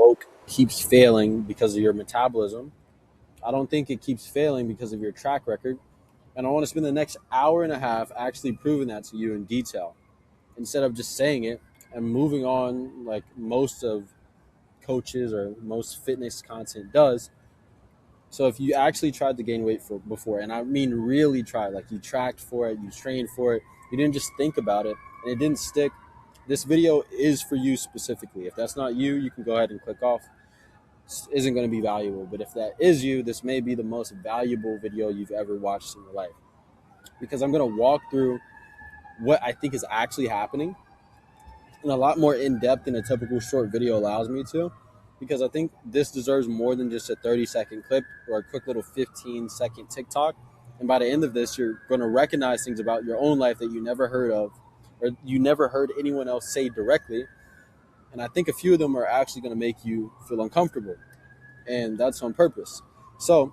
bulk keeps failing because of your metabolism. I don't think it keeps failing because of your track record. And I want to spend the next hour and a half actually proving that to you in detail instead of just saying it and moving on like most of coaches or most fitness content does. So if you actually tried to gain weight for before, and I mean really tried, like you tracked for it, you trained for it, you didn't just think about it and it didn't stick, this video is for you specifically. If that's not you, you can go ahead and click off. This isn't going to be valuable, but if that is you, this may be the most valuable video you've ever watched in your life because I'm going to walk through what I think is actually happening and a lot more in depth than a typical short video allows me to, because I think this deserves more than just a 30-second clip or a quick little 15-second TikTok. And by the end of this, you're going to recognize things about your own life that you never heard of or you never heard anyone else say directly. And I think a few of them are actually going to make you feel uncomfortable. And that's on purpose. So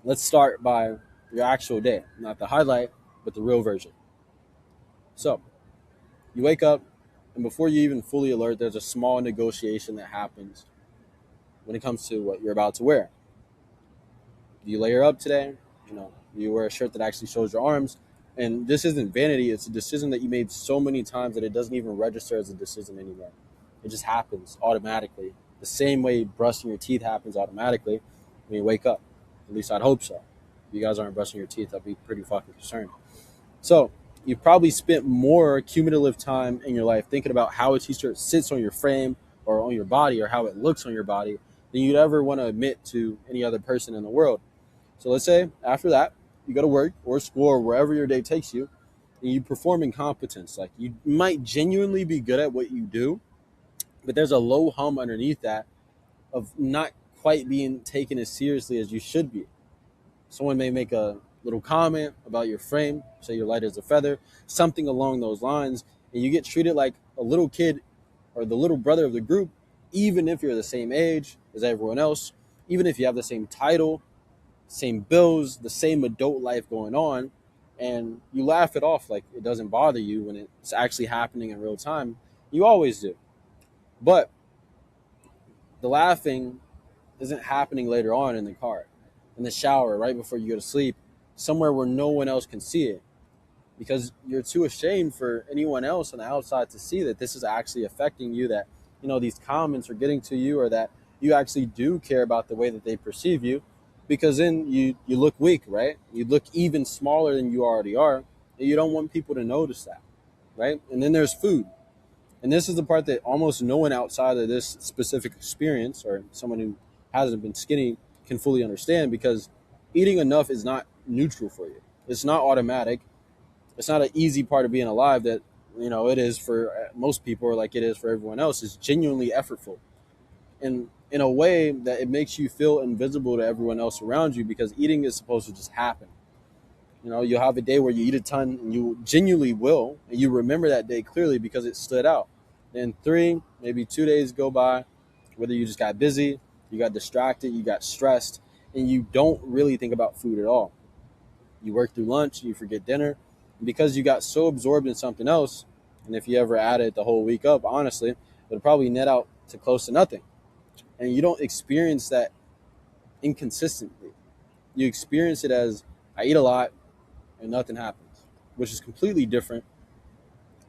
let's start by your actual day, not the highlight, but the real version. So you wake up, and before you even fully alert, there's a small negotiation that happens when it comes to what you're about to wear. Do you layer up today? Do you wear a shirt that actually shows your arms? And this isn't vanity. It's a decision that you made so many times that it doesn't even register as a decision anymore. It just happens automatically. The same way brushing your teeth happens automatically when you wake up. At least I'd hope so. If you guys aren't brushing your teeth, I'd be pretty fucking concerned. So you've probably spent more cumulative time in your life thinking about how a t-shirt sits on your frame or on your body or how it looks on your body than you'd ever want to admit to any other person in the world. So let's say after that, you go to work or school or wherever your day takes you, and you perform in competence. Like you might genuinely be good at what you do, but there's a low hum underneath that of not quite being taken as seriously as you should be. Someone may make a little comment about your frame, say you're light as a feather, something along those lines, and you get treated like a little kid or the little brother of the group, even if you're the same age as everyone else, even if you have the same title, same bills, the same adult life going on, and you laugh it off like it doesn't bother you when it's actually happening in real time. You always do. But the laughing isn't happening later on in the car, in the shower, right before you go to sleep, somewhere where no one else can see it, because you're too ashamed for anyone else on the outside to see that this is actually affecting you, that these comments are getting to you, or that you actually do care about the way that they perceive you, because then you look weak, right? You look even smaller than you already are, and you don't want people to notice that, right? And then there's food. And this is the part that almost no one outside of this specific experience or someone who hasn't been skinny can fully understand, because eating enough is not neutral for you. It's not automatic. It's not an easy part of being alive that it is for most people, or like it is for everyone else. It's genuinely effortful, and in a way that it makes you feel invisible to everyone else around you, because eating is supposed to just happen. You'll have a day where you eat a ton, and you genuinely will, and you remember that day clearly because it stood out. Then 3, maybe 2 days go by, whether you just got busy, you got distracted, you got stressed, and you don't really think about food at all. You work through lunch, you forget dinner, and because you got so absorbed in something else, and if you ever added the whole week up, honestly, it would probably net out to close to nothing. And you don't experience that inconsistently. You experience it as, I eat a lot and nothing happens, which is completely different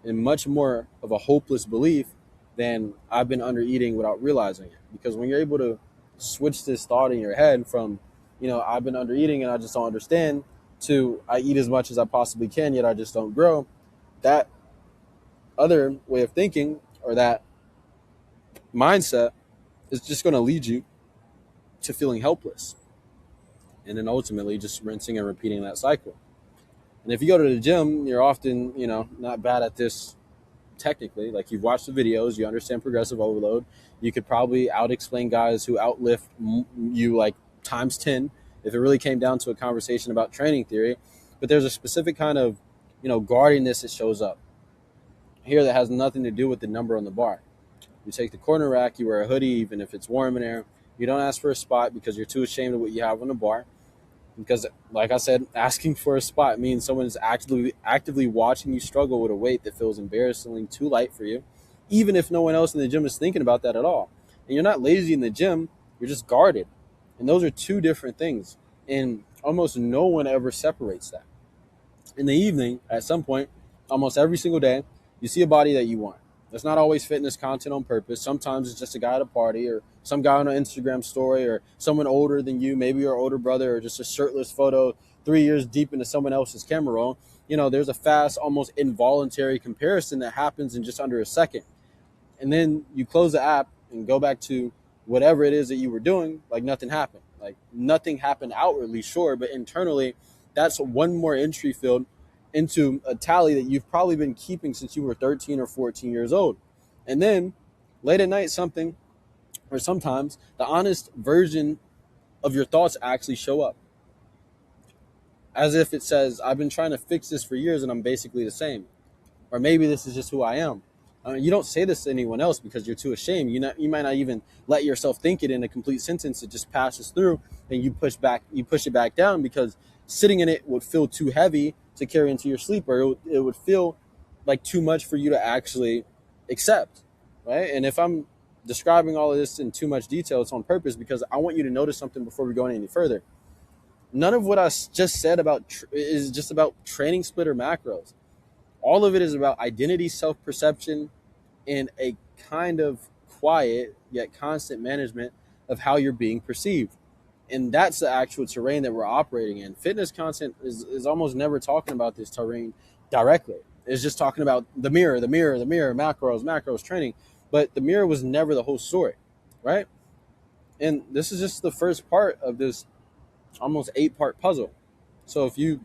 and much more of a hopeless belief than I've been under eating without realizing it. Because when you're able to switch this thought in your head from, I've been under eating and I just don't understand, to I eat as much as I possibly can, yet I just don't grow, that other way of thinking, or that mindset, is just going to lead you to feeling helpless. And then ultimately just rinsing and repeating that cycle. And if you go to the gym, you're often, not bad at this technically. Like, you've watched the videos, you understand progressive overload. You could probably out-explain guys who outlift you like times 10 if it really came down to a conversation about training theory. But there's a specific kind of, guardiness that shows up here that has nothing to do with the number on the bar. You take the corner rack, you wear a hoodie, even if it's warm in there. You don't ask for a spot because you're too ashamed of what you have on the bar. Because, like I said, asking for a spot means someone is actively watching you struggle with a weight that feels embarrassingly too light for you, even if no one else in the gym is thinking about that at all. And you're not lazy in the gym, you're just guarded. And those are two different things. And almost no one ever separates that. In the evening, at some point, almost every single day, you see a body that you want. It's not always fitness content on purpose. Sometimes it's just a guy at a party or some guy on an Instagram story or someone older than you, maybe your older brother, or just a shirtless photo 3 years deep into someone else's camera roll. There's a fast, almost involuntary comparison that happens in just under a second. And then you close the app and go back to whatever it is that you were doing, like nothing happened. Like nothing happened outwardly, sure, but internally, that's one more entry field into a tally that you've probably been keeping since you were 13 or 14 years old. And then late at night, something, or sometimes the honest version of your thoughts actually show up. As if it says, I've been trying to fix this for years and I'm basically the same. Or maybe this is just who I am. You don't say this to anyone else because you're too ashamed. You might not even let yourself think it in a complete sentence. It just passes through, and you push it back down because sitting in it would feel too heavy to carry into your sleep, or it would feel like too much for you to actually accept, right? And if I'm describing all of this in too much detail, it's on purpose because I want you to notice something before we go any further. None of what I just said is just about training split or macros. All of it is about identity, self-perception, and a kind of quiet yet constant management of how you're being perceived. And that's the actual terrain that we're operating in. Fitness content is almost never talking about this terrain directly. It's just talking about the mirror, macros, training. But the mirror was never the whole story, right? And this is just the first part of this almost 8-part puzzle. So if you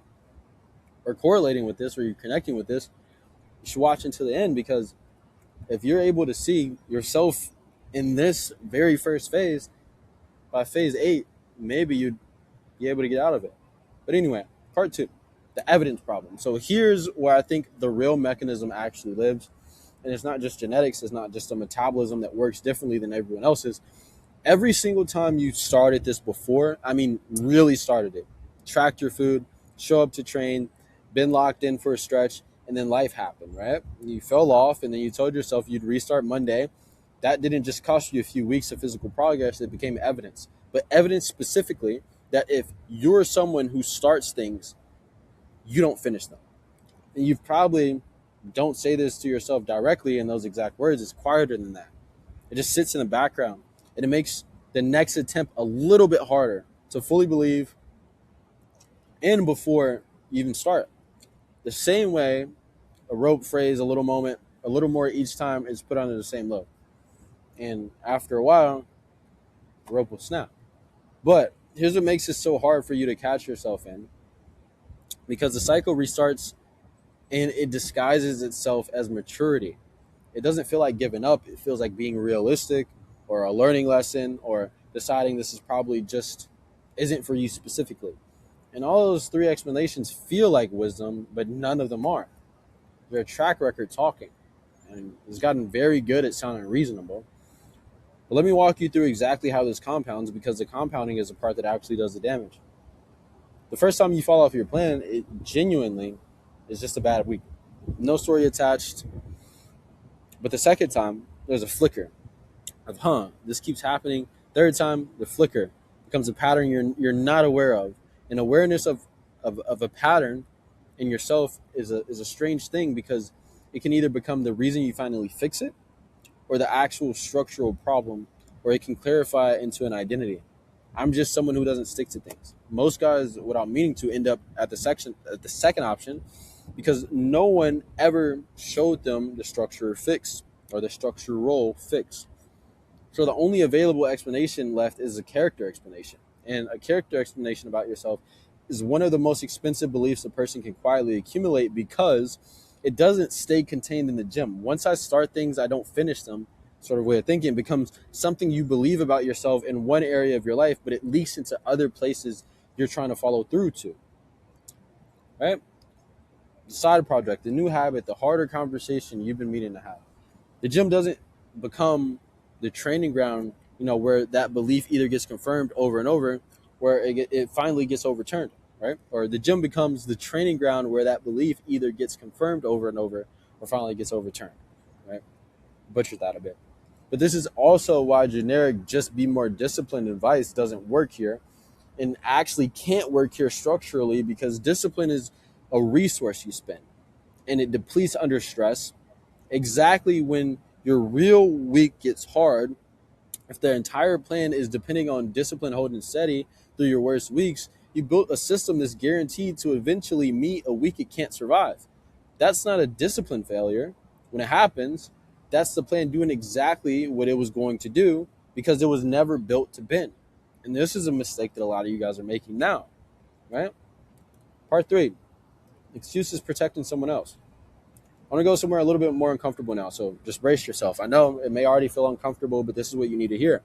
are correlating with this or you're connecting with this, you should watch until the end, because if you're able to see yourself in this very first phase, by phase 8, maybe you'd be able to get out of it. But anyway, part 2, the evidence problem. So here's where I think the real mechanism actually lives. And it's not just genetics. It's not just a metabolism that works differently than everyone else's. Every single time you started this before, I mean, really started it, tracked your food, show up to train, been locked in for a stretch, and then life happened, right? You fell off, and then you told yourself you'd restart Monday. That didn't just cost you a few weeks of physical progress. It became evidence. But evidence specifically that if you're someone who starts things, you don't finish them. And you probably don't say this to yourself directly in those exact words. It's quieter than that. It just sits in the background. And it makes the next attempt a little bit harder to fully believe in before you even start. The same way a rope phrase, a little moment, a little more each time is put under the same load. And after a while, the rope will snap. But here's what makes it so hard for you to catch yourself in. Because the cycle restarts and it disguises itself as maturity. It doesn't feel like giving up. It feels like being realistic, or a learning lesson, or deciding this is probably just isn't for you specifically. And all those 3 explanations feel like wisdom, but none of them are. They're a track record talking, and it's gotten very good at sounding reasonable. But let me walk you through exactly how this compounds, because the compounding is the part that actually does the damage. The first time you fall off your plan, it genuinely is just a bad week. No story attached. But the second time, there's a flicker of, this keeps happening. Third time, the flicker becomes a pattern you're not aware of. And awareness of a pattern in yourself is a strange thing, because it can either become the reason you finally fix it, or the actual structural problem, or it can clarify it into an identity. I'm just someone who doesn't stick to things. Most guys, without meaning to, end up at the second option, because no one ever showed them the structure fix or the structural fix. So the only available explanation left is a character explanation. And a character explanation about yourself is one of the most expensive beliefs a person can quietly accumulate, because it doesn't stay contained in the gym. Once I start things, I don't finish them. Sort of way of thinking becomes something you believe about yourself in one area of your life, but it leaks into other places you're trying to follow through to. Right? The side project, the new habit, the harder conversation you've been meaning to have. The gym doesn't become the training ground, where that belief either gets confirmed over and over, where it finally gets overturned, right? Or the gym becomes the training ground where that belief either gets confirmed over and over, or finally gets overturned, right? Butchered that a bit. But this is also why generic just be more disciplined advice doesn't work here, and actually can't work here structurally, because discipline is a resource you spend and it depletes under stress. Exactly when your real week gets hard, if the entire plan is depending on discipline holding steady through your worst weeks, you built a system that's guaranteed to eventually meet a week it can't survive. That's not a discipline failure. When it happens, that's the plan doing exactly what it was going to do, because it was never built to bend. And this is a mistake that a lot of you guys are making now, right? Part three, excuses protecting someone else. I want to go somewhere a little bit more uncomfortable now, so just brace yourself. I know it may already feel uncomfortable, but this is what you need to hear.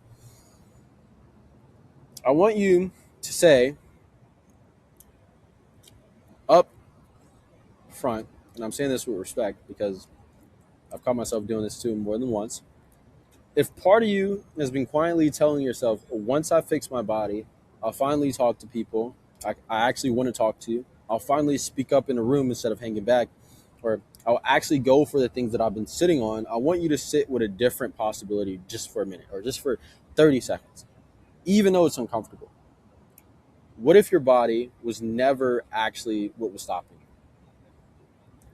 I want you to say up front, and I'm saying this with respect because I've caught myself doing this too more than once. If part of you has been quietly telling yourself, once I fix my body, I'll finally talk to people I actually want to talk to, I'll finally speak up in a room instead of hanging back, or I'll actually go for the things that I've been sitting on, I want you to sit with a different possibility just for a minute or just for 30 seconds, even though it's uncomfortable. What if your body was never actually what was stopping you?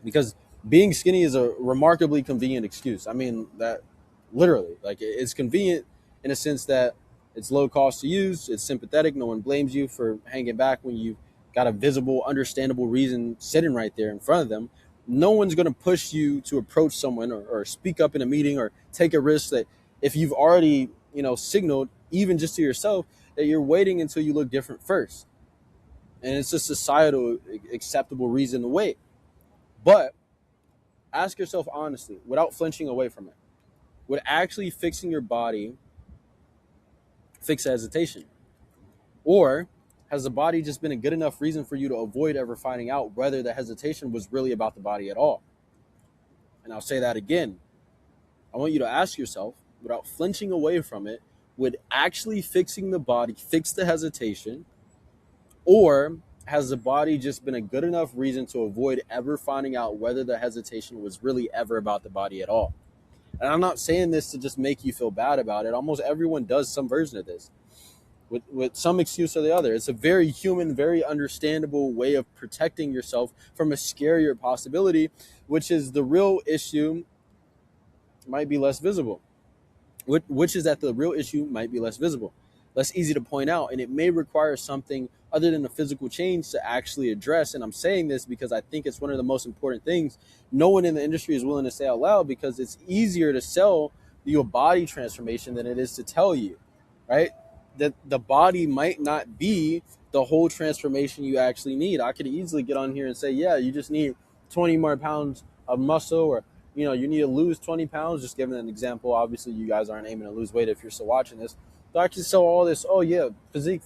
Because being skinny is a remarkably convenient excuse. I mean, that literally, like, it's convenient in a sense that it's low cost to use, it's sympathetic, no one blames you for hanging back when you've got a visible, understandable reason sitting right there in front of them. No one's going to push you to approach someone, or speak up in a meeting or take a risk that if you've already, signaled, even just to yourself, that you're waiting until you look different first. And it's a societal acceptable reason to wait. But ask yourself honestly, without flinching away from it, would actually fixing your body fix hesitation? Or has the body just been a good enough reason for you to avoid ever finding out whether the hesitation was really about the body at all? And I'll say that again. I want you to ask yourself, without flinching away from it, would actually fixing the body fix the hesitation? Or has the body just been a good enough reason to avoid ever finding out whether the hesitation was really ever about the body at all? And I'm not saying this to just make you feel bad about it. Almost everyone does some version of this with some excuse or the other. It's a very human, very understandable way of protecting yourself from a scarier possibility, which is the real issue might be less visible. Which is that the real issue might be less visible, less easy to point out, and it may require something other than a physical change to actually address. And I'm saying this because I think it's one of the most important things no one in the industry is willing to say out loud, because it's easier to sell you a body transformation than it is to tell you, right? That the body might not be the whole transformation you actually need. I could easily get on here and say, yeah, you just need 20 more pounds of muscle, or you need to lose 20 pounds, just giving an example. Obviously, you guys aren't aiming to lose weight if you're still watching this. So I can sell all this, oh yeah, physique.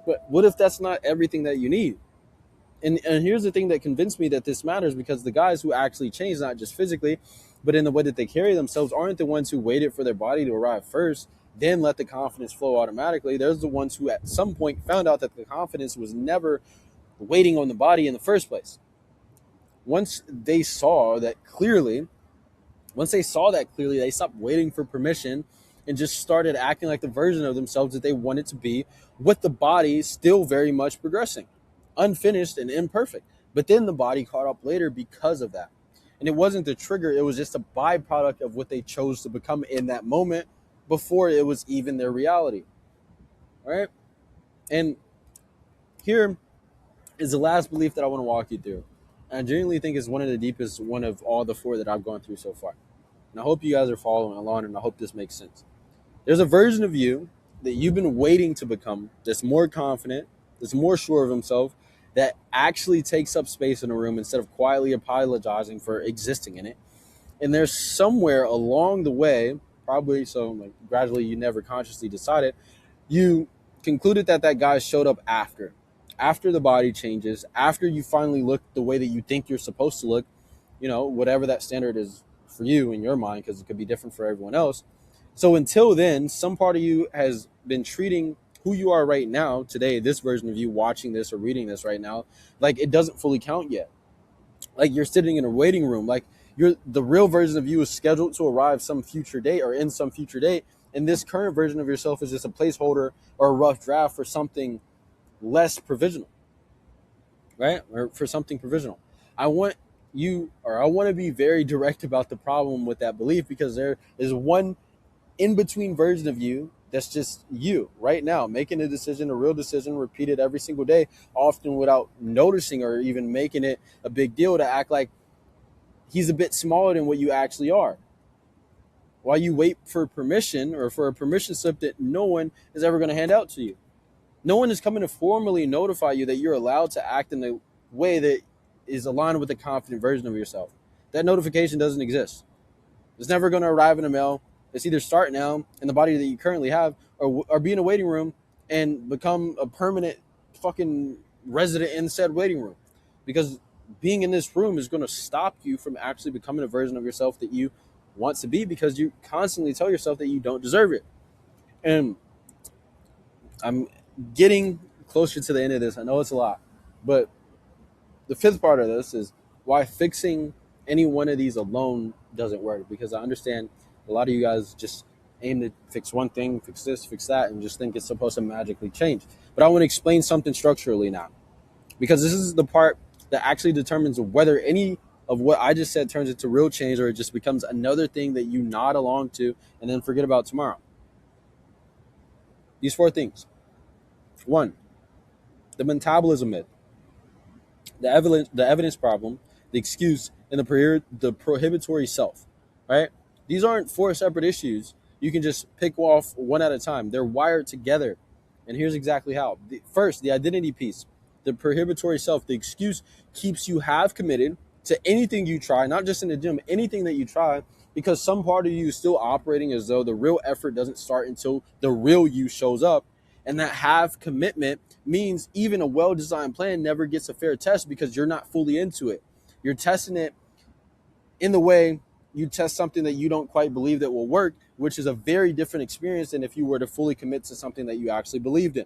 But what if that's not everything that you need? And here's the thing that convinced me that this matters, because the guys who actually change, not just physically, but in the way that they carry themselves, aren't the ones who waited for their body to arrive first, then let the confidence flow automatically. They're the ones who at some point found out that the confidence was never waiting on the body in the first place. Once they saw that clearly, they stopped waiting for permission and just started acting like the version of themselves that they wanted to be, with the body still very much progressing, unfinished and imperfect. But then the body caught up later because of that. And it wasn't the trigger, it was just a byproduct of what they chose to become in that moment before it was even their reality. All right? And here is the last belief that I want to walk you through. And I genuinely think it's one of the deepest one of all the four that I've gone through so far. And I hope you guys are following along, and I hope this makes sense. There's a version of you that you've been waiting to become that's more confident, that's more sure of himself, that actually takes up space in a room instead of quietly apologizing for existing in it. And there's somewhere along the way, probably so like gradually you never consciously decided, you concluded that guy showed up after the body changes, after you finally look the way that you think you're supposed to look, whatever that standard is for you in your mind, because it could be different for everyone else. So until then, some part of you has been treating who you are right now, today, this version of you watching this or reading this right now, like it doesn't fully count yet. Like you're sitting in a waiting room, like The real version of you is scheduled to arrive some future date or in some future date, and this current version of yourself is just a placeholder or a rough draft for something less provisional, right? Or for something provisional. I want I want to be very direct about the problem with that belief, because there is one in between version of you that's just you right now, making a decision, a real decision, repeated every single day, often without noticing or even making it a big deal, to act like he's a bit smaller than what you actually are. While you wait for permission, or for a permission slip that no one is ever going to hand out to you. No one is coming to formally notify you that you're allowed to act in a way that is aligned with the confident version of yourself. That notification doesn't exist. It's never going to arrive in the mail. It's either start now in the body that you currently have, or be in a waiting room and become a permanent fucking resident in said waiting room. Because being in this room is going to stop you from actually becoming a version of yourself that you want to be, because you constantly tell yourself that you don't deserve it. And I'm getting closer to the end of this. I know it's a lot, but the fifth part of this is why fixing any one of these alone doesn't work. Because I understand a lot of you guys just aim to fix one thing, fix this, fix that, and just think it's supposed to magically change. But I want to explain something structurally now, because this is the part that actually determines whether any of what I just said turns into real change, or it just becomes another thing that you nod along to and then forget about tomorrow. These four things. 1, the metabolism myth, the evidence problem, the excuse, and the prohibitory self. Right? These aren't four separate issues. You can just pick off one at a time. They're wired together, and here's exactly how. First, the identity piece, the prohibitory self, the excuse keeps you half committed to anything you try, not just in the gym, anything that you try, because some part of you is still operating as though the real effort doesn't start until the real you shows up. And that half commitment means even a well-designed plan never gets a fair test, because you're not fully into it. You're testing it in the way you test something that you don't quite believe that will work, which is a very different experience than if you were to fully commit to something that you actually believed in.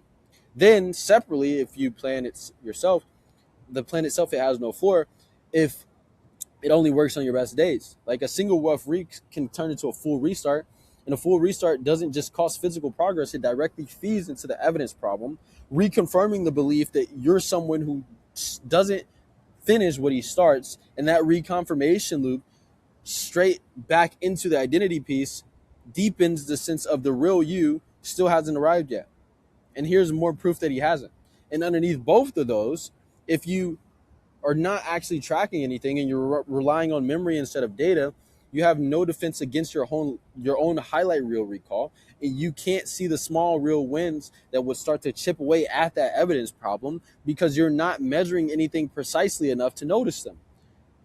Then separately, if you plan it yourself, the plan itself, it has no floor. If it only works on your best days, like a single rough week can turn into a full restart. And a full restart doesn't just cause physical progress, it directly feeds into the evidence problem, reconfirming the belief that you're someone who doesn't finish what he starts. And that reconfirmation loop straight back into the identity piece deepens the sense of the real you still hasn't arrived yet. And here's more proof that he hasn't. And underneath both of those, if you are not actually tracking anything and you're relying on memory instead of data, you have no defense against your own highlight reel recall, and you can't see the small real wins that would start to chip away at that evidence problem, because you're not measuring anything precisely enough to notice them.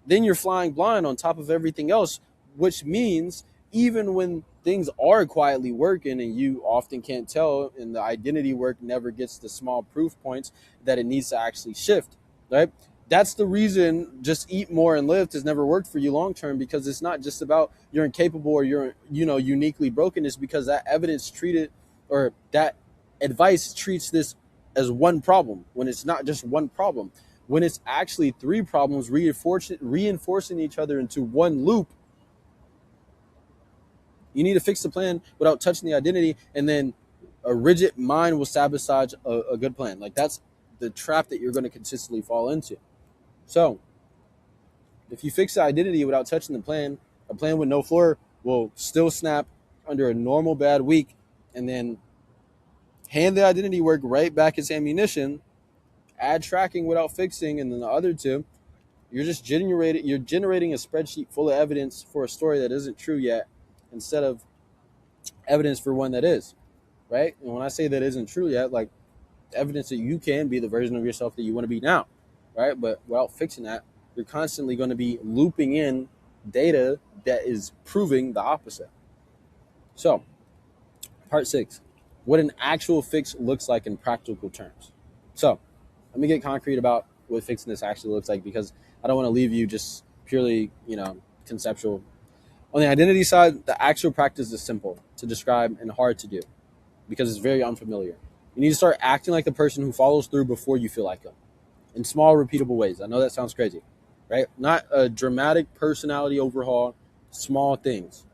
Then you're flying blind on top of everything else, which means even when things are quietly working and you often can't tell, and the identity work never gets the small proof points that it needs to actually shift, right? That's the reason just eat more and lift has never worked for you long term, because it's not just about you're incapable or you're uniquely broken. It's because that evidence treated, or that advice treats this as one problem, when it's not just one problem, when it's actually three problems reinforcing each other into one loop. You need to fix the plan without touching the identity, and then a rigid mind will sabotage a good plan. Like, that's the trap that you're going to consistently fall into. So if you fix the identity without touching the plan, a plan with no floor will still snap under a normal bad week, and then hand the identity work right back its ammunition, add tracking without fixing, and then the other two, you're generating a spreadsheet full of evidence for a story that isn't true yet, instead of evidence for one that is, right? And when I say that isn't true yet, like evidence that you can be the version of yourself that you want to be now, right? But without fixing that, you're constantly going to be looping in data that is proving the opposite. So, part 6, what an actual fix looks like in practical terms. So, let me get concrete about what fixing this actually looks like, because I don't want to leave you just purely, conceptual. On the identity side, the actual practice is simple to describe and hard to do, because it's very unfamiliar. You need to start acting like the person who follows through before you feel like them, in small, repeatable ways. I know that sounds crazy. right? Not a dramatic personality overhaul, small things.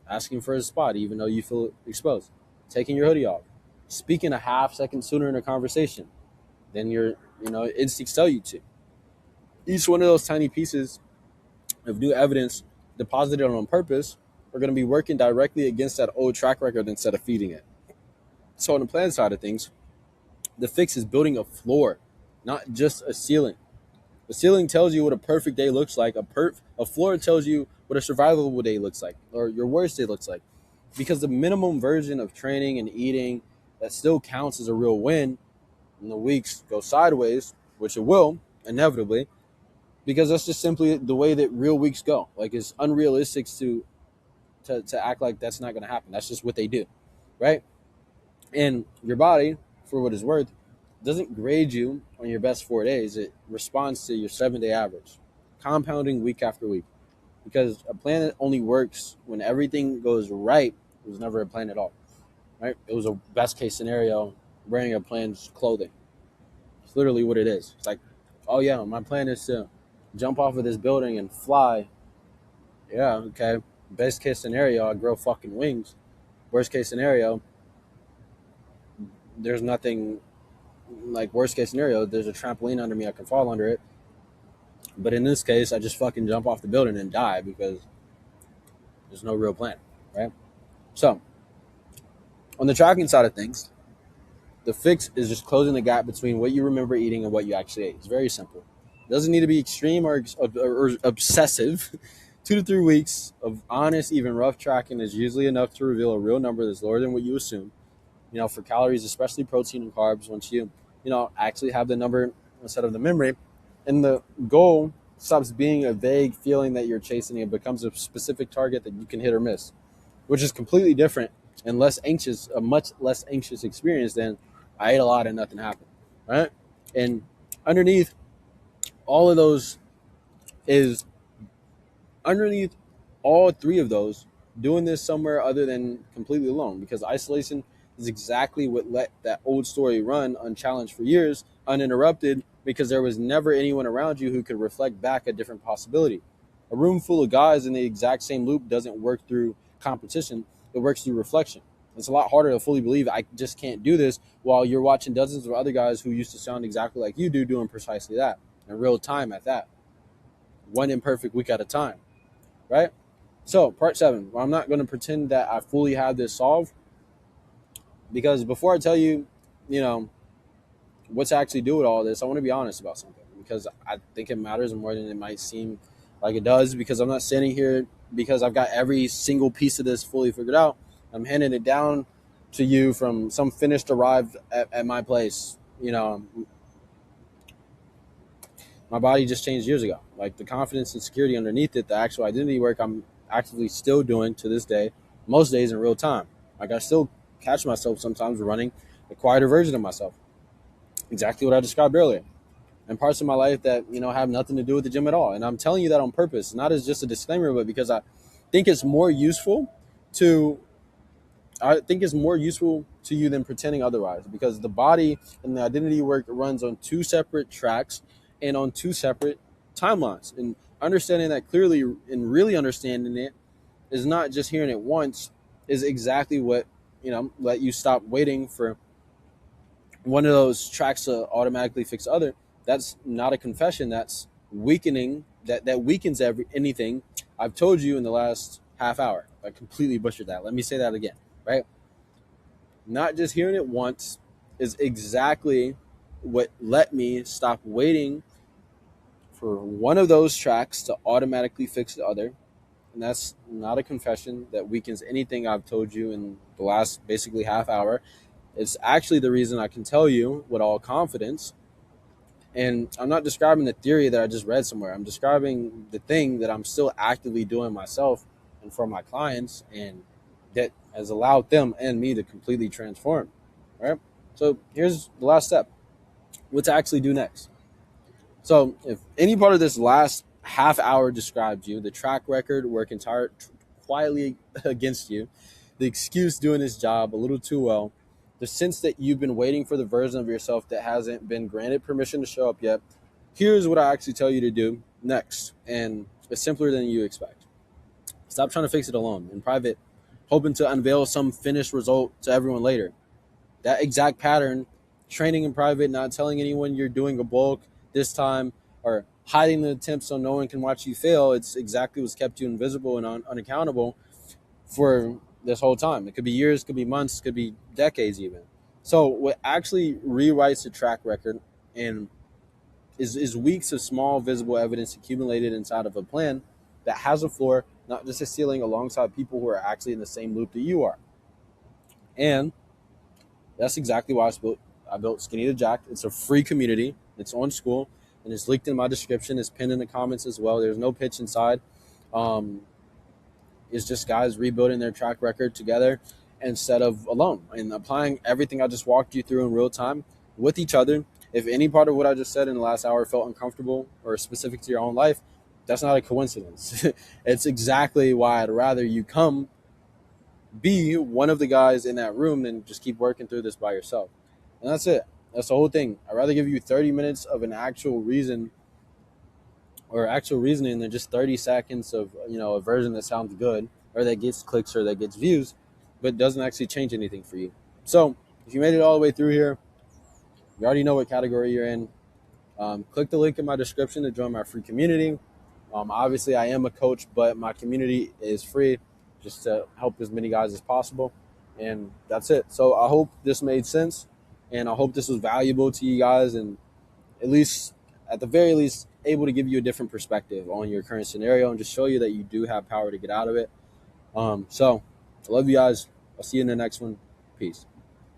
Asking for a spot even though you feel exposed, taking your hoodie off, speaking a half second sooner in a conversation than your instincts tell you to. Each one of those tiny pieces of new evidence deposited on purpose are going to be working directly against that old track record instead of feeding it. So on the plan side of things, the fix is building a floor, not just a ceiling. The ceiling tells you what a perfect day looks like. A floor tells you what a survivable day looks like, or your worst day looks like. Because the minimum version of training and eating that still counts as a real win when the weeks go sideways, which it will inevitably, because that's just simply the way that real weeks go. Like, it's unrealistic to act like that's not going to happen. That's just what they do, right? And your body, for what it's worth, doesn't grade you on your best 4 days. It responds to your 7 day average, compounding week after week. Because a plan that only works when everything goes right was never a plan at all, right? It was a best case scenario wearing a plan's clothing. It's literally what it is. It's like, oh yeah, my plan is to jump off of this building and fly. Yeah, okay. Best case scenario, I grow fucking wings. Worst case scenario, there's nothing. Like, worst case scenario, there's a trampoline under me, I can fall under it. But in this case, I just fucking jump off the building and die because there's no real plan, right? So, on the tracking side of things, the fix is just closing the gap between what you remember eating and what you actually ate. It's very simple. It doesn't need to be extreme or obsessive. 2 to 3 weeks of honest, even rough tracking is usually enough to reveal a real number that's lower than what you assume. For calories, especially protein and carbs, once you actually have the number instead of the memory, and the goal stops being a vague feeling that you're chasing. It becomes a specific target that you can hit or miss, which is completely different and a much less anxious experience than I ate a lot and nothing happened, right? And underneath all of those is underneath all three of those, doing this somewhere other than completely alone, because isolation is exactly what let that old story run unchallenged for years, uninterrupted, because there was never anyone around you who could reflect back a different possibility. A room full of guys in the exact same loop doesn't work through competition, it works through reflection. It's a lot harder to fully believe I just can't do this while you're watching dozens of other guys who used to sound exactly like you do doing precisely that in real time at that. One imperfect week at a time, right? So, part 7. Well, I'm not going to pretend that I fully have this solved, because before I tell you, what to actually do with all this, I want to be honest about something, because I think it matters more than it might seem like it does, because I'm not sitting here because I've got every single piece of this fully figured out. I'm handing it down to you from some finished arrived at my place. My body just changed years ago. Like, the confidence and security underneath it, the actual identity work I'm actively still doing to this day, most days in real time. Like, I still catch myself sometimes running a quieter version of myself. Exactly what I described earlier. And parts of my life that, have nothing to do with the gym at all. And I'm telling you that on purpose, not as just a disclaimer, but because I think it's more useful to you than pretending otherwise, because the body and the identity work runs on 2 separate tracks and on 2 separate timelines. And understanding that clearly and really understanding it is not just hearing it once, is exactly what, let you stop waiting for one of those tracks to automatically fix the other. That's not a confession. That's weakening. That weakens anything I've told you in the last half hour. I completely butchered that. Let me say that again, right? Not just hearing it once is exactly what let me stop waiting for one of those tracks to automatically fix the other. And that's not a confession that weakens anything I've told you in the last basically half hour. It's actually the reason I can tell you with all confidence. And I'm not describing the theory that I just read somewhere. I'm describing the thing that I'm still actively doing myself and for my clients, and that has allowed them and me to completely transform, right? So here's the last step. What to actually do next. So if any part of this last half hour described you, the track record working quietly against you, the excuse doing this job a little too well, the sense that you've been waiting for the version of yourself that hasn't been granted permission to show up yet, here's what I actually tell you to do Next, and it's simpler than you expect. Stop trying to fix it alone in private, hoping to unveil some finished result to everyone later. That exact pattern, training in private, not telling anyone you're doing a bulk this time, or hiding the attempts so no one can watch you fail, it's exactly what's kept you invisible and unaccountable for this whole time. It could be years, could be months, could be decades even. So what actually rewrites the track record and is weeks of small visible evidence accumulated inside of a plan that has a floor, not just a ceiling, alongside people who are actually in the same loop that you are. And that's exactly why I built Skinny to Jacked. It's a free community. It's on Skool, and it's linked in my description. It's pinned in the comments as well. There's no pitch inside. Um, it's just guys rebuilding their track record together instead of alone, and applying everything I just walked you through in real time with each other. If any part of what I just said in the last hour felt uncomfortable or specific to your own life, that's not a coincidence. It's exactly why I'd rather you come be one of the guys in that room than just keep working through this by yourself. And that's it. That's the whole thing. I'd rather give you 30 minutes of an actual reason or actual reasoning than just 30 seconds of, a version that sounds good or that gets clicks or that gets views, but doesn't actually change anything for you. So if you made it all the way through here, you already know what category you're in. Click the link in my description to join my free community. Obviously, I am a coach, but my community is free just to help as many guys as possible. And that's it. So I hope this made sense, and I hope this was valuable to you guys, and at the very least, able to give you a different perspective on your current scenario and just show you that you do have power to get out of it. So I love you guys. I'll see you in the next one. Peace.